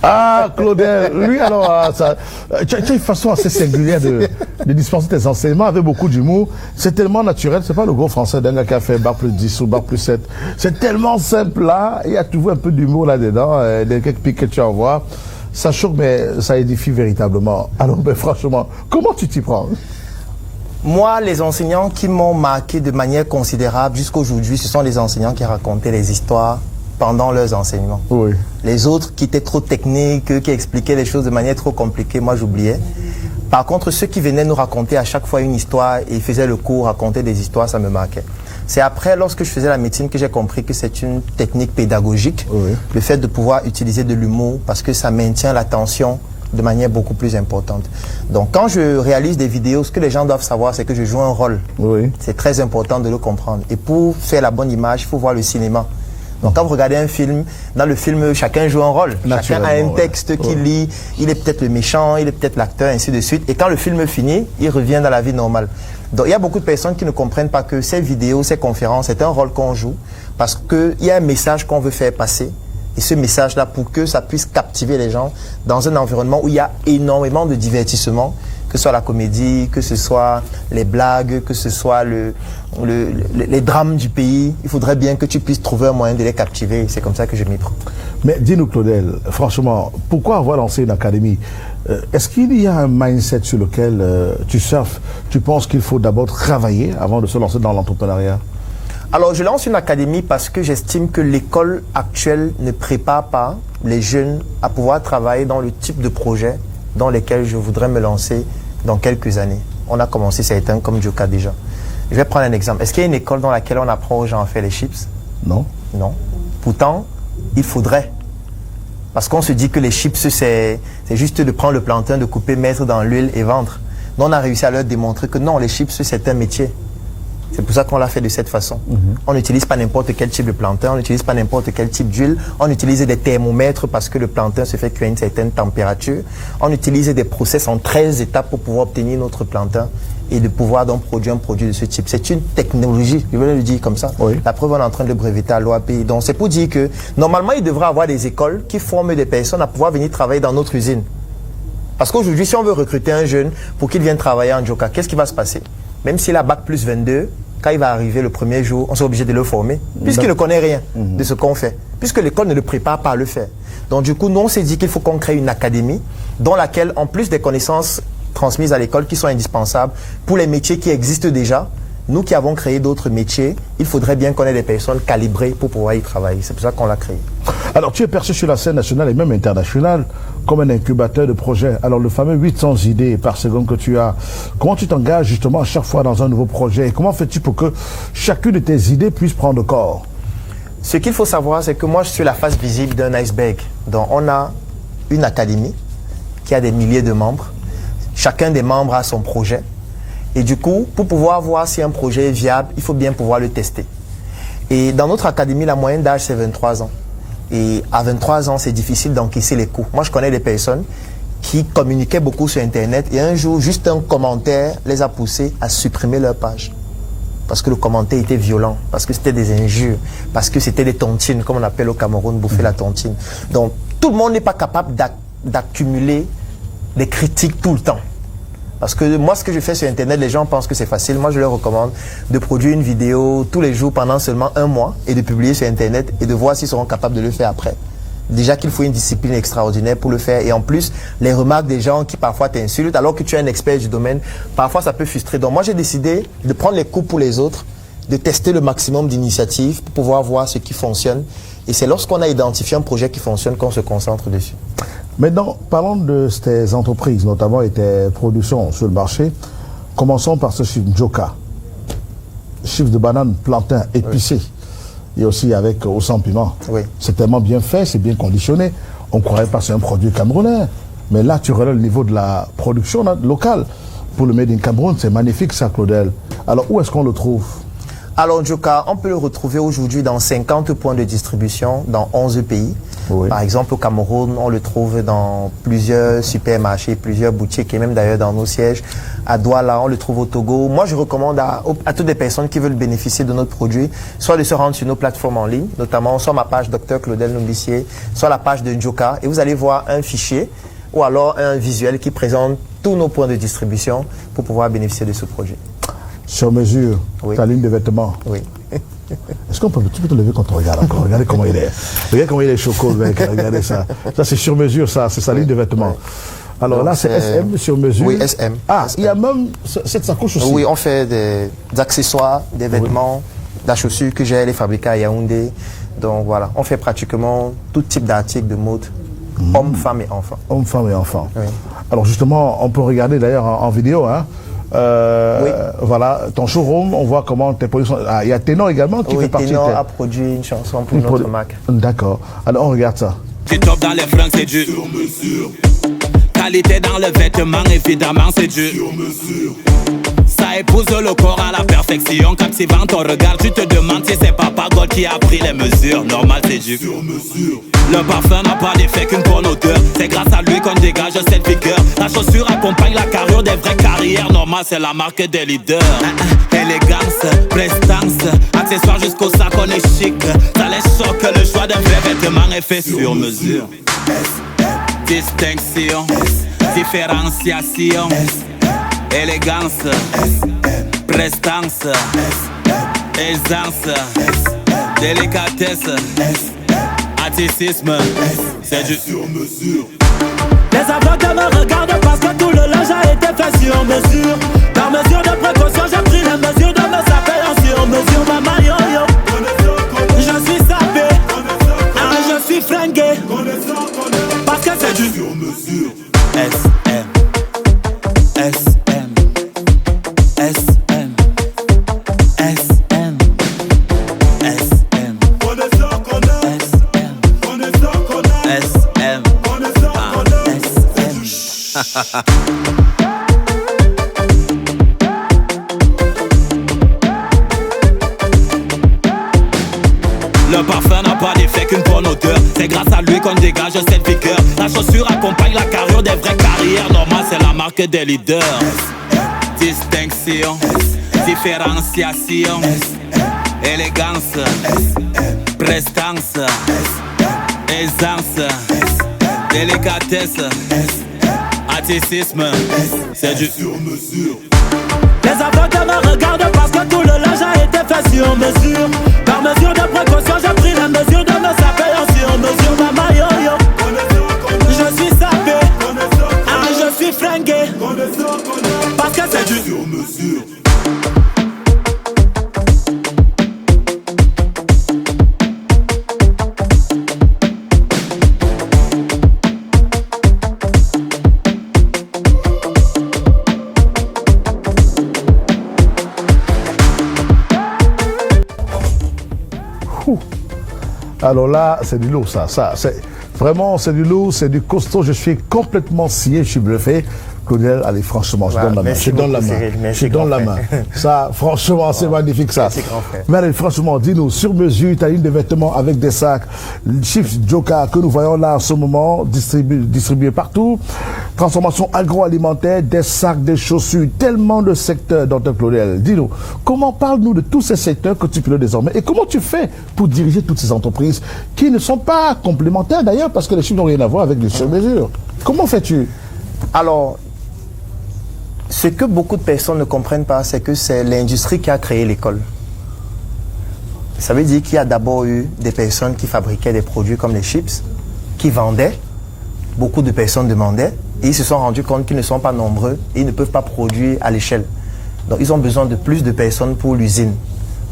Ah, Claudel, lui alors, tu as une façon assez singulière de dispenser tes enseignements avec beaucoup d'humour. C'est tellement naturel, c'est pas le gros français d'un gars qui a fait bac plus 10 ou bac plus 7. C'est tellement simple là, il y a toujours un peu d'humour là-dedans, des quelques pics que tu envoies. Ça choque, mais ça édifie véritablement. Alors, ben, franchement, comment tu t'y prends? Moi, les enseignants qui m'ont marqué de manière considérable jusqu'à aujourd'hui, ce sont les enseignants qui racontaient les histoires pendant leurs enseignements. Oui. Les autres qui étaient trop techniques, qui expliquaient les choses de manière trop compliquée, moi j'oubliais. Par contre, ceux qui venaient nous raconter à chaque fois une histoire et faisaient le cours, racontaient des histoires, ça me marquait. C'est après, lorsque je faisais la médecine, que j'ai compris que c'est une technique pédagogique, oui. Le fait de pouvoir utiliser de l'humour, parce que ça maintient l'attention de manière beaucoup plus importante. Donc quand je réalise des vidéos, ce que les gens doivent savoir, c'est que je joue un rôle. Oui. C'est très important de le comprendre. Et pour faire la bonne image, il faut voir le cinéma. Donc quand vous regardez un film, dans le film, chacun joue un rôle. Chacun a un texte qu'il lit, il est peut-être le méchant, il est peut-être l'acteur, ainsi de suite. Et quand le film finit, il revient dans la vie normale. Donc il y a beaucoup de personnes qui ne comprennent pas que ces vidéos, ces conférences, c'est un rôle qu'on joue parce qu'il y a un message qu'on veut faire passer. Et ce message-là, pour que ça puisse captiver les gens dans un environnement où il y a énormément de divertissement, que ce soit la comédie, que ce soit les blagues, que ce soit les drames du pays, il faudrait bien que tu puisses trouver un moyen de les captiver. C'est comme ça que je m'y prends. Mais dis-nous, Claudel, franchement, pourquoi avoir lancé une académie? Est-ce qu'il y a un mindset sur lequel tu surfes? Tu penses qu'il faut d'abord travailler avant de se lancer dans l'entrepreneuriat? Alors, je lance une académie parce que j'estime que l'école actuelle ne prépare pas les jeunes à pouvoir travailler dans le type de projet dans lesquels je voudrais me lancer dans quelques années. On a commencé certains comme Joka déjà. Je vais prendre un exemple. Est-ce qu'il y a une école dans laquelle on apprend aux gens à faire les chips? Non. Non. Pourtant, il faudrait. Parce qu'on se dit que les chips, c'est juste de prendre le plantain, de couper, mettre dans l'huile et vendre. Mais on a réussi à leur démontrer que non, les chips, c'est un métier. C'est pour ça qu'on l'a fait de cette façon. On n'utilise pas n'importe quel type de plantain, on n'utilise pas n'importe quel type d'huile. On utilise des thermomètres parce que le plantain se fait cuire à une certaine température. On utilise des process en 13 étapes pour pouvoir obtenir notre plantain et de pouvoir donc produire un produit de ce type. C'est une technologie, je vais le dire comme ça. Oui. La preuve, on est en train de le breveter à l'OAPI. Donc c'est pour dire que normalement, il devrait y avoir des écoles qui forment des personnes à pouvoir venir travailler dans notre usine. Parce qu'aujourd'hui, si on veut recruter un jeune pour qu'il vienne travailler en Joka, qu'est-ce qui va se passer? Même s'il a bac plus 22, quand il va arriver le premier jour, on sera obligé de le former, puisqu'il ne connaît rien de ce qu'on fait, puisque l'école ne le prépare pas à le faire. Donc du coup, nous, on s'est dit qu'il faut qu'on crée une académie dans laquelle, en plus des connaissances transmises à l'école qui sont indispensables pour les métiers qui existent déjà, nous qui avons créé d'autres métiers, il faudrait bien qu'on ait des personnes calibrées pour pouvoir y travailler. C'est pour ça qu'on l'a créé. Alors, tu es perçu sur la scène nationale et même internationale comme un incubateur de projets. Alors, le fameux 800 idées par seconde que tu as, comment tu t'engages justement à chaque fois dans un nouveau projet? Et comment fais-tu pour que chacune de tes idées puisse prendre corps? Ce qu'il faut savoir, c'est que moi, je suis la face visible d'un iceberg. Donc, on a une académie qui a des milliers de membres. Chacun des membres a son projet. Et du coup, pour pouvoir voir si un projet est viable, il faut bien pouvoir le tester. Et dans notre académie, la moyenne d'âge, c'est 23 ans. Et à 23 ans, c'est difficile d'encaisser les coûts. Moi, je connais des personnes qui communiquaient beaucoup sur Internet et un jour, juste un commentaire les a poussés à supprimer leur page. Parce que le commentaire était violent, parce que c'était des injures, parce que c'était des tontines, comme on appelle au Cameroun, bouffer la tontine. Donc, tout le monde n'est pas capable d'accumuler des critiques tout le temps. Parce que moi, ce que je fais sur Internet, les gens pensent que c'est facile. Moi, je leur recommande de produire une vidéo tous les jours pendant seulement un mois et de publier sur Internet et de voir s'ils seront capables de le faire après. Déjà qu'il faut une discipline extraordinaire pour le faire. Et en plus, les remarques des gens qui parfois t'insultent, alors que tu es un expert du domaine, parfois ça peut frustrer. Donc moi, j'ai décidé de prendre les coups pour les autres, de tester le maximum d'initiatives pour pouvoir voir ce qui fonctionne. Et c'est lorsqu'on a identifié un projet qui fonctionne qu'on se concentre dessus. Maintenant, parlons de tes entreprises, notamment et tes productions sur le marché. Commençons par ce chiffre Joka. Chiffre de banane, plantain, épicé. Oui. Et aussi avec au sans piment. Oui. C'est tellement bien fait, c'est bien conditionné. On ne croirait pas que c'est un produit camerounais. Mais là, tu relèves le niveau de la production locale. Pour le Made in Cameroun, c'est magnifique ça, Claudel. Alors, où est-ce qu'on le trouve? Alors, Njoka, on peut le retrouver aujourd'hui dans 50 points de distribution dans 11 pays. Oui. Par exemple, au Cameroun, on le trouve dans plusieurs supermarchés, plusieurs boutiques et même d'ailleurs dans nos sièges. À Douala, on le trouve au Togo. Moi, je recommande à toutes les personnes qui veulent bénéficier de notre produit, soit de se rendre sur nos plateformes en ligne, notamment soit ma page Dr Claudel Numbissier, soit la page de Njoka, et vous allez voir un fichier ou alors un visuel qui présente tous nos points de distribution pour pouvoir bénéficier de ce projet. Sur mesure, oui. Ta ligne de vêtements. Oui. Est-ce tu peux te lever quand on regarde encore? Regardez comment il est. Regardez comment il est choco, mec. Regardez ça. Ça, c'est sur mesure, ça. C'est sa ligne de vêtements. Oui. Alors donc, là, c'est SM sur mesure. Oui, SM. Ah, SM. Il y a même cette sacoche aussi. Oui, on fait des accessoires, des vêtements, de la chaussure que j'ai les fabriqués à Yaoundé. Donc voilà, on fait pratiquement tout type d'articles de mode, hommes, femmes et enfants. Hommes, femmes et enfants. Oui. Alors justement, on peut regarder d'ailleurs en vidéo, hein. Oui. Voilà, ton showroom, on voit comment tes produits sont... Ah, il y a Ténor également qui fait partie de... Oui, Ténor a produit une chanson pour notre marque. D'accord. Alors on regarde ça. C'est top dans les fringues, c'est du sur mesure. Qualité dans le vêtement, évidemment, c'est du sur mesure. Ça épouse le corps à la perfection. Captivant ton regard, tu te demandes si c'est Papa God qui a pris les mesures. Normal, c'est du sur mesure. Le parfum n'a pas d'effet qu'une bonne odeur. C'est grâce à lui qu'on dégage cette vigueur. La chaussure accompagne la carrure des vraies carrières. Normal, c'est la marque des leaders. Élégance, prestance, accessoires jusqu'au sac, on est chic. Ça les choque, le choix d'un vrai vêtement est fait sur mesure. Distinction, différenciation, élégance, prestance, aisance, délicatesse, artistisme, c'est du sur mesure. Les avocats me regardent parce que tout le linge a été fait sur mesure. Par mesure de précaution, j'ai pris la mesure de mes appels en sur mesure. Maman yo-yo, je suis sapé, je suis fringué, parce que c'est du sur mesure. SM, SM, SM, SM, SM, SM. Le parfum n'a pas d'effet qu'une bonne odeur. C'est grâce à lui qu'on dégage cette vigueur. La chaussure accompagne la carrure des vraies carrières. Normal, c'est la marque des leaders. Distinction, différenciation, élégance, prestance, aisance, délicatesse, artistisme, c'est du sur mesure. Les avocats me regardent parce que tout le linge a été fait sur mesure. Par mesure de précaution, j'ai pris la mesure de mes appels en sur mesure. Maman yo-yo, je suis sapé, je suis fringué, parce que c'est du sur mesure. Alors là, c'est du lourd, ça. C'est vraiment, c'est du lourd, c'est du costaud. Je suis complètement scié, je suis bluffé. Claudel, allez, franchement, je donne la main. Je donne la main. Je donne la main. Ça, franchement, c'est magnifique, ça. Mais allez, franchement, dis-nous, sur mesure, ta ligne de vêtements avec des sacs, Chips Njoka que nous voyons là en ce moment, distribués partout. Transformation agroalimentaire, des sacs, des chaussures, tellement de secteurs, Dr Claudel. Dis-nous, comment parle-nous de tous ces secteurs que tu pilotes désormais et comment tu fais pour diriger toutes ces entreprises qui ne sont pas complémentaires d'ailleurs parce que les chiffres n'ont rien à voir avec les sur-mesures. Comment fais-tu? Alors, ce que beaucoup de personnes ne comprennent pas, c'est que c'est l'industrie qui a créé l'école. Ça veut dire qu'il y a d'abord eu des personnes qui fabriquaient des produits comme les chips, qui vendaient, beaucoup de personnes demandaient, et ils se sont rendus compte qu'ils ne sont pas nombreux et ils ne peuvent pas produire à l'échelle. Donc ils ont besoin de plus de personnes pour l'usine.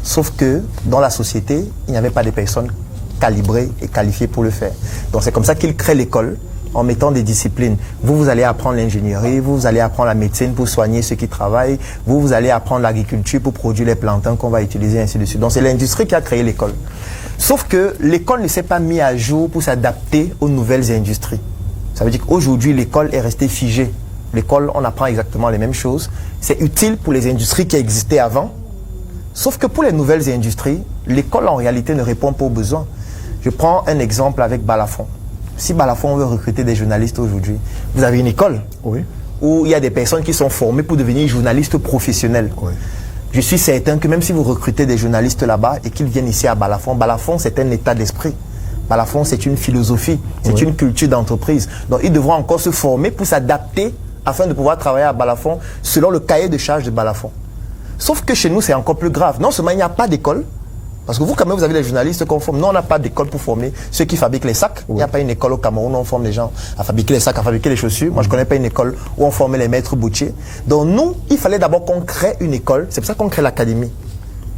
Sauf que dans la société, il n'y avait pas de personnes calibrées et qualifiées pour le faire. Donc c'est comme ça qu'ils créent l'école, en mettant des disciplines. Vous allez apprendre l'ingénierie, vous allez apprendre la médecine pour soigner ceux qui travaillent, vous allez apprendre l'agriculture pour produire les plantains qu'on va utiliser, ainsi de suite. Donc c'est l'industrie qui a créé l'école. Sauf que l'école ne s'est pas mise à jour pour s'adapter aux nouvelles industries. Ça veut dire qu'aujourd'hui, l'école est restée figée. L'école, on apprend exactement les mêmes choses. C'est utile pour les industries qui existaient avant, Sauf que pour les nouvelles industries, l'école en réalité ne répond pas aux besoins. Je prends un exemple avec Balafon. Si Balafon veut recruter des journalistes aujourd'hui, vous avez une école où il y a des personnes qui sont formées pour devenir journalistes professionnels. Oui. Je suis certain que même si vous recrutez des journalistes là-bas et qu'ils viennent ici à Balafon, Balafon c'est un état d'esprit. Balafon c'est une philosophie, c'est une culture d'entreprise. Donc ils devront encore se former pour s'adapter afin de pouvoir travailler à Balafon selon le cahier de charge de Balafon. Sauf que chez nous c'est encore plus grave. Non seulement il n'y a pas d'école, parce que vous, quand même, vous avez les journalistes qu'on forme. Nous, on n'a pas d'école pour former ceux qui fabriquent les sacs. Il n'y a pas une école au Cameroun où on forme les gens à fabriquer les sacs, à fabriquer les chaussures. Moi, je ne connais pas une école où on formait les maîtres boutiers. Donc, nous, il fallait d'abord qu'on crée une école. C'est pour ça qu'on crée l'académie.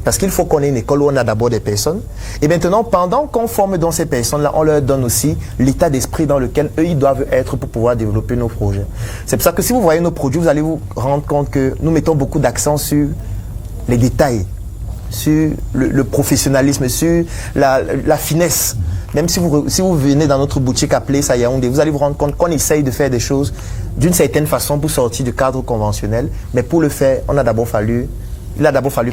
Parce qu'il faut qu'on ait une école où on a d'abord des personnes. Et maintenant, pendant qu'on forme dans ces personnes-là, on leur donne aussi l'état d'esprit dans lequel eux, ils doivent être pour pouvoir développer nos projets. C'est pour ça que si vous voyez nos produits, vous allez vous rendre compte que nous mettons beaucoup d'accent sur les détails, sur le professionnalisme, sur la finesse. Même si vous venez dans notre boutique appelée à Yaoundé, vous allez vous rendre compte qu'on essaye de faire des choses d'une certaine façon pour sortir du cadre conventionnel. Mais pour le faire, il a d'abord fallu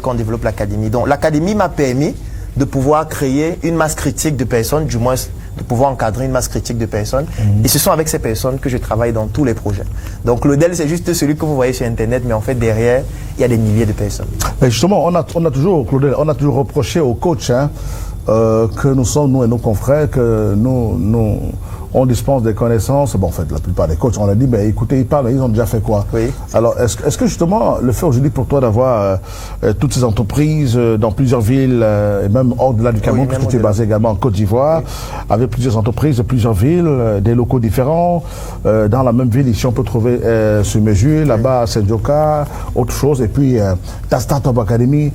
qu'on développe l'académie. Donc l'académie m'a permis de pouvoir créer une masse critique de personnes, du moins de pouvoir encadrer une masse critique de personnes. Et ce sont avec ces personnes que je travaille dans tous les projets. Donc l'ODEL, c'est juste celui que vous voyez sur Internet, mais en fait, derrière, il y a des milliers de personnes. Mais justement, on a toujours, Claudel, on a toujours reproché aux coachs que nous sommes, nous et nos confrères, que on dispense des connaissances. Bon, en fait, la plupart des coachs, on a dit, mais écoutez, ils parlent, ils ont déjà fait quoi? Oui. Alors, est-ce que justement, le fait aujourd'hui pour toi d'avoir toutes ces entreprises dans plusieurs villes, et même au-delà du Cameroun, puisque tu es basé également en Côte d'Ivoire, avec plusieurs entreprises de plusieurs villes, des locaux différents, dans la même ville, ici, on peut trouver sur mesure, là-bas, à Saint-Joka, autre chose, et puis ta Startup Academy.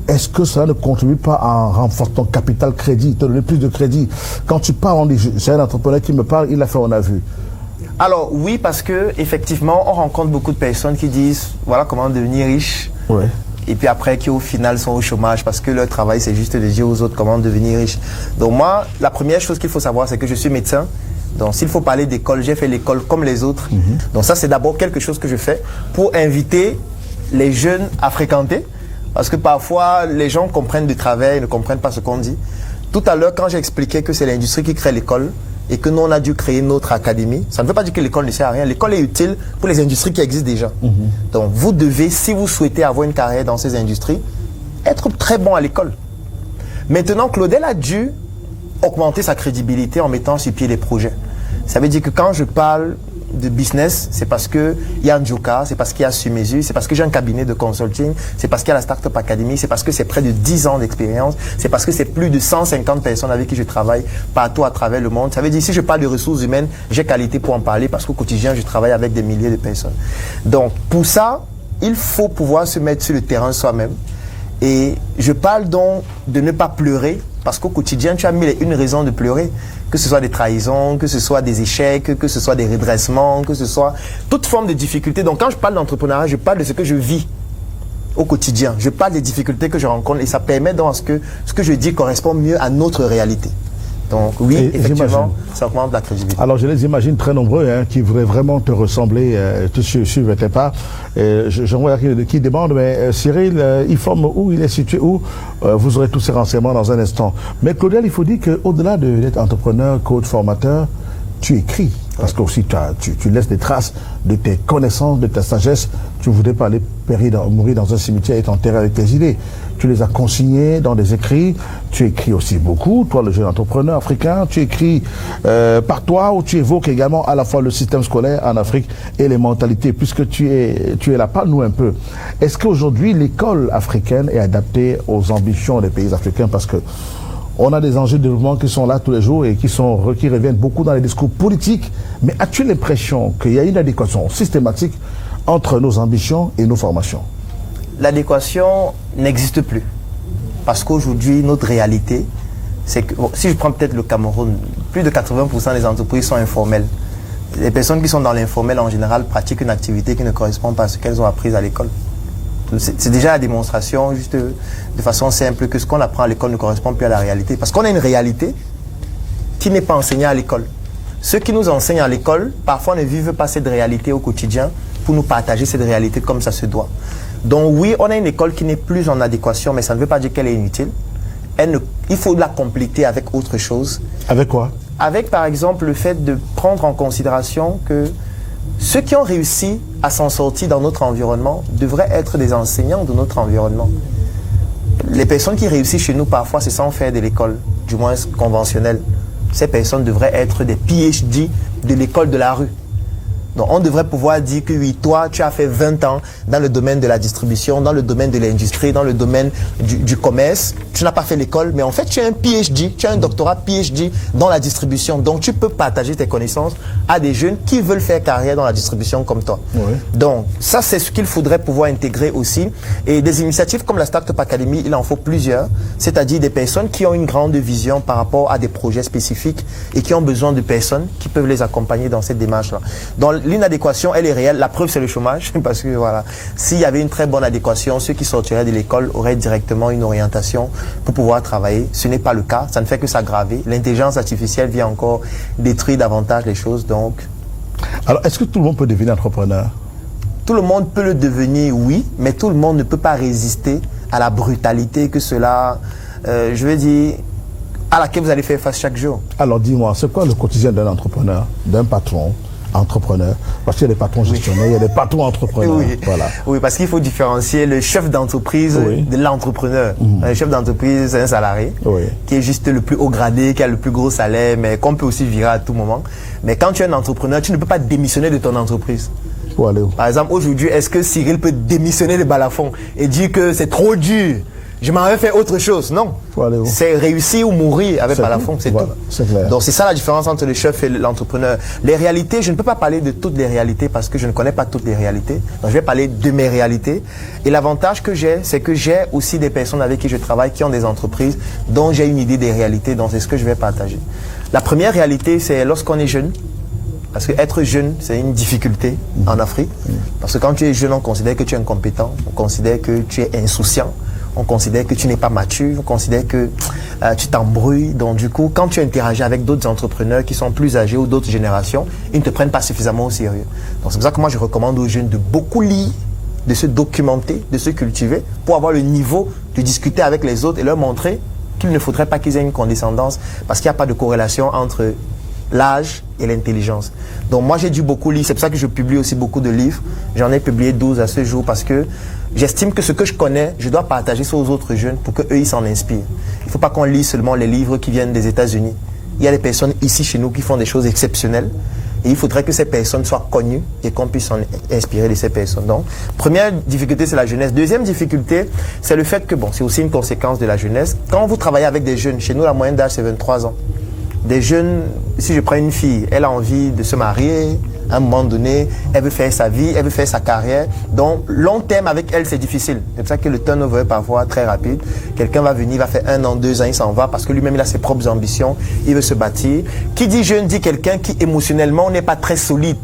Est-ce que ça ne contribue pas à renforcer ton capital crédit, te donner plus de crédit? Quand tu parles, on dit, c'est un entrepreneur qui me parle, il l'a fait, on a vu. Alors oui, parce que effectivement, on rencontre beaucoup de personnes qui disent, voilà comment devenir riche. Ouais. Et puis après, qui au final sont au chômage parce que leur travail, c'est juste de dire aux autres comment devenir riche. Donc moi, la première chose qu'il faut savoir, c'est que je suis médecin. Donc s'il faut parler d'école, j'ai fait l'école comme les autres. Donc ça, c'est d'abord quelque chose que je fais pour inviter les jeunes à fréquenter. Parce que parfois, les gens comprennent du travail, ne comprennent pas ce qu'on dit. Tout à l'heure, quand j'ai expliqué que c'est l'industrie qui crée l'école et que nous, on a dû créer notre académie, ça ne veut pas dire que l'école ne sert à rien. L'école est utile pour les industries qui existent déjà. Donc, vous devez, si vous souhaitez avoir une carrière dans ces industries, être très bon à l'école. Maintenant, Claudel a dû augmenter sa crédibilité en mettant sur pied des projets. Ça veut dire que quand je parle de business, c'est parce qu'il y a Ndjoka, c'est parce qu'il y a Sur Mesure, c'est parce que j'ai un cabinet de consulting, c'est parce qu'il y a la Startup Academy, c'est parce que c'est près de 10 ans d'expérience, c'est parce que c'est plus de 150 personnes avec qui je travaille partout à travers le monde. Ça veut dire si je parle de ressources humaines, j'ai qualité pour en parler parce qu'au quotidien, je travaille avec des milliers de personnes. Donc, pour ça, il faut pouvoir se mettre sur le terrain soi-même. Et je parle donc de ne pas pleurer parce qu'au quotidien, tu as mille et une raisons de pleurer. Que ce soit des trahisons, que ce soit des échecs, que ce soit des redressements, que ce soit toute forme de difficulté. Donc quand je parle d'entrepreneuriat, je parle de ce que je vis au quotidien. Je parle des difficultés que je rencontre et ça permet donc à ce que je dis correspond mieux à notre réalité. Donc oui, effectivement, ça augmente la crédibilité. Alors je les imagine très nombreux qui voudraient vraiment te ressembler, te suivre tes pas. J'en vois qui demandent, mais Cyril, il forme où, il est situé où? Vous aurez tous ces renseignements dans un instant. Mais Claudel, il faut dire qu'au-delà d'être entrepreneur, coach, formateur, tu écris. Parce que aussi tu laisses des traces de tes connaissances, de ta sagesse. Tu ne voudrais pas aller mourir dans un cimetière et t'enterrer avec tes idées. Tu les as consignées dans des écrits. Tu écris aussi beaucoup, toi le jeune entrepreneur africain. Tu écris par toi où tu évoques également à la fois le système scolaire en Afrique et les mentalités. Puisque tu es là, parle-nous un peu. Est-ce qu'aujourd'hui l'école africaine est adaptée aux ambitions des pays africains? Parce que on a des enjeux de développement qui sont là tous les jours et qui reviennent beaucoup dans les discours politiques. Mais as-tu l'impression qu'il y a une adéquation systématique entre nos ambitions et nos formations? L'adéquation n'existe plus. Parce qu'aujourd'hui, notre réalité, c'est que, si je prends peut-être le Cameroun, plus de 80% des entreprises sont informelles. Les personnes qui sont dans l'informel, en général, pratiquent une activité qui ne correspond pas à ce qu'elles ont appris à l'école. C'est déjà la démonstration, juste de façon simple, que ce qu'on apprend à l'école ne correspond plus à la réalité. Parce qu'on a une réalité qui n'est pas enseignée à l'école. Ceux qui nous enseignent à l'école, parfois ne vivent pas cette réalité au quotidien pour nous partager cette réalité comme ça se doit. Donc oui, on a une école qui n'est plus en adéquation, mais ça ne veut pas dire qu'elle est inutile. Il faut la compléter avec autre chose. Avec quoi? Avec par exemple le fait de prendre en considération que ceux qui ont réussi à s'en sortir dans notre environnement devraient être des enseignants de notre environnement. Les personnes qui réussissent chez nous parfois, c'est sans faire de l'école, du moins conventionnelle. Ces personnes devraient être des PhD de l'école de la rue. Donc on devrait pouvoir dire que oui, toi, tu as fait 20 ans dans le domaine de la distribution, dans le domaine de l'industrie, dans le domaine du commerce. Tu n'as pas fait l'école, mais en fait, tu as un PhD, tu as un doctorat PhD dans la distribution. Donc tu peux partager tes connaissances à des jeunes qui veulent faire carrière dans la distribution comme toi. Oui. Donc ça, c'est ce qu'il faudrait pouvoir intégrer aussi. Et des initiatives comme la Startup Academy, il en faut plusieurs. C'est-à-dire des personnes qui ont une grande vision par rapport à des projets spécifiques et qui ont besoin de personnes qui peuvent les accompagner dans cette démarche-là. Donc, l'inadéquation, elle est réelle. La preuve, c'est le chômage. Parce que voilà, s'il y avait une très bonne adéquation, ceux qui sortiraient de l'école auraient directement une orientation pour pouvoir travailler. Ce n'est pas le cas. Ça ne fait que s'aggraver. L'intelligence artificielle vient encore détruire davantage les choses. Donc, alors, est-ce que tout le monde peut devenir entrepreneur? Tout le monde peut le devenir, oui, mais tout le monde ne peut pas résister à la brutalité que cela, je veux dire, à laquelle vous allez faire face chaque jour. Alors, dis-moi, c'est quoi le quotidien d'un entrepreneur, d'un patron entrepreneur? Parce qu'il y a des patrons gestionnaires, il y a des patrons entrepreneurs. Oui, voilà. Oui, parce qu'il faut différencier le chef d'entreprise de l'entrepreneur. Le chef d'entreprise, c'est un salarié qui est juste le plus haut gradé, qui a le plus gros salaire, mais qu'on peut aussi virer à tout moment. Mais quand tu es un entrepreneur, tu ne peux pas démissionner de ton entreprise. Par exemple, aujourd'hui, est-ce que Cyril peut démissionner de Balafon et dire que c'est trop dur, je m'en vais faire autre chose? Non. C'est réussir ou mourir avec Balafon, c'est tout. Clair. Donc c'est ça la différence entre le chef et l'entrepreneur. Les réalités, je ne peux pas parler de toutes les réalités parce que je ne connais pas toutes les réalités. Donc je vais parler de mes réalités. Et l'avantage que j'ai, c'est que j'ai aussi des personnes avec qui je travaille qui ont des entreprises dont j'ai une idée des réalités. Donc c'est ce que je vais partager. La première réalité, c'est lorsqu'on est jeune. Parce qu'être jeune, c'est une difficulté en Afrique. Parce que quand tu es jeune, on considère que tu es incompétent, on considère que tu es insouciant, on considère que tu n'es pas mature, on considère que tu t'embrouilles. Donc du coup, quand tu interagis avec d'autres entrepreneurs qui sont plus âgés ou d'autres générations, ils ne te prennent pas suffisamment au sérieux. Donc c'est pour ça que moi je recommande aux jeunes de beaucoup lire, de se documenter, de se cultiver pour avoir le niveau de discuter avec les autres et leur montrer qu'il ne faudrait pas qu'ils aient une condescendance parce qu'il n'y a pas de corrélation entre l'âge et l'intelligence. Donc moi j'ai dû beaucoup lire, c'est pour ça que je publie aussi beaucoup de livres. J'en ai publié 12 à ce jour parce que j'estime que ce que je connais, je dois partager ça aux autres jeunes pour qu'eux ils s'en inspirent. Il ne faut pas qu'on lise seulement les livres qui viennent des États-Unis. Il y a des personnes ici chez nous qui font des choses exceptionnelles et il faudrait que ces personnes soient connues et qu'on puisse s'en inspirer de ces personnes. Donc, première difficulté, c'est la jeunesse. Deuxième difficulté, c'est le fait que, bon, c'est aussi une conséquence de la jeunesse. Quand vous travaillez avec des jeunes, chez nous la moyenne d'âge c'est 23 ans. Des jeunes, si je prends une fille, elle a envie de se marier, à un moment donné, elle veut faire sa vie, elle veut faire sa carrière. Donc, long terme avec elle, c'est difficile. C'est pour ça que le turnover est parfois très rapide. Quelqu'un va venir, va faire 1 an, 2 ans, il s'en va parce que lui-même, il a ses propres ambitions, il veut se bâtir. Qui dit jeune, dit quelqu'un qui émotionnellement n'est pas très solide.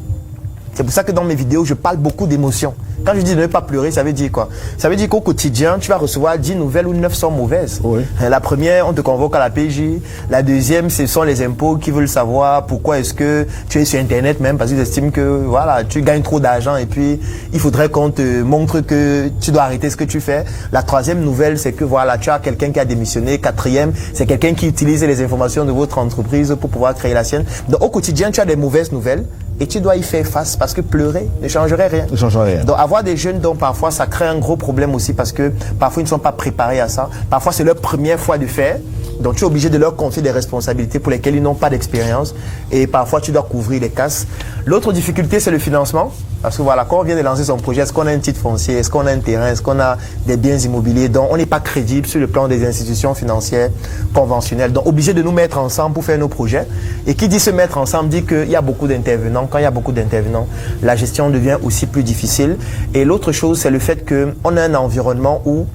C'est pour ça que dans mes vidéos, je parle beaucoup d'émotions. Quand je dis ne pas pleurer, ça veut dire quoi? Ça veut dire qu'au quotidien, tu vas recevoir 10 nouvelles où 9 sont mauvaises. Oui. La première, on te convoque à la PJ. La deuxième, ce sont les impôts qui veulent savoir pourquoi est-ce que tu es sur Internet même, parce qu'ils estiment que voilà, tu gagnes trop d'argent et puis il faudrait qu'on te montre que tu dois arrêter ce que tu fais. La troisième nouvelle, c'est que voilà, tu as quelqu'un qui a démissionné. Quatrième, c'est quelqu'un qui utilise les informations de votre entreprise pour pouvoir créer la sienne. Donc au quotidien, tu as des mauvaises nouvelles. Et tu dois y faire face parce que pleurer ne changerait rien. Ne changerait rien. Donc avoir des jeunes dont parfois ça crée un gros problème aussi parce que parfois ils ne sont pas préparés à ça. Parfois c'est leur première fois de faire. Donc tu es obligé de leur confier des responsabilités pour lesquelles ils n'ont pas d'expérience. Et parfois tu dois couvrir les casses. L'autre difficulté c'est le financement. Parce que voilà, quand on vient de lancer son projet, est-ce qu'on a un titre foncier, est-ce qu'on a un terrain, est-ce qu'on a des biens immobiliers? Donc on n'est pas crédible sur le plan des institutions financières conventionnelles. Donc obligé de nous mettre ensemble pour faire nos projets. Et qui dit se mettre ensemble dit qu'il y a beaucoup d'intervenants. Quand il y a beaucoup d'intervenants, la gestion devient aussi plus difficile. Et l'autre chose, c'est le fait qu'on a un environnement où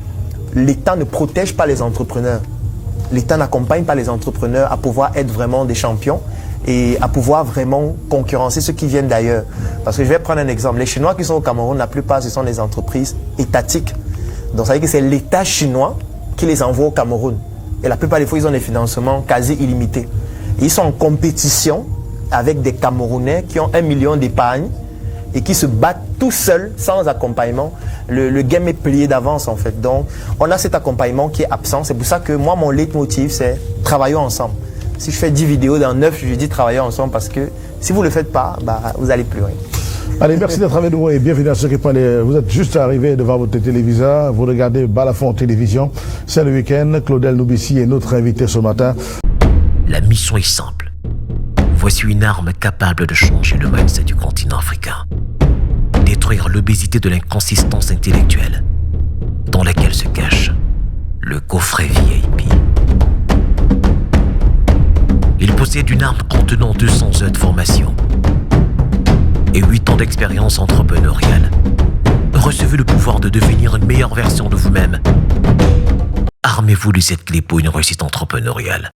l'État ne protège pas les entrepreneurs. L'État n'accompagne pas les entrepreneurs à pouvoir être vraiment des champions et à pouvoir vraiment concurrencer ceux qui viennent d'ailleurs. Parce que je vais prendre un exemple. Les Chinois qui sont au Cameroun, la plupart, ce sont des entreprises étatiques. Donc ça veut dire que c'est l'État chinois qui les envoie au Cameroun. Et la plupart des fois, ils ont des financements quasi illimités. Et ils sont en compétition avec des Camerounais qui ont 1 million d'épargne et qui se battent tout seuls, sans accompagnement, Le game est plié d'avance en fait. Donc, on a cet accompagnement qui est absent. C'est pour ça que moi, mon leitmotiv, c'est travaillons ensemble. Si je fais 10 vidéos dans 9, je dis travaillons ensemble parce que si vous ne le faites pas, vous allez pleurer. Allez, merci d'être avec nous et bienvenue à ceux qui prennent Vous êtes juste arrivés devant votre téléviseur, vous regardez Balafon Télévision. C'est le week-end. Claudel Noubissi est notre invité ce matin. La mission est simple. Voici une arme capable de changer le mindset du continent africain. Détruire l'obésité de l'inconsistance intellectuelle dans laquelle se cache le coffret VIP. Il possède une arme contenant 200 heures de formation et 8 ans d'expérience entrepreneuriale. Recevez le pouvoir de devenir une meilleure version de vous-même. Armez-vous de cette clé pour une réussite entrepreneuriale.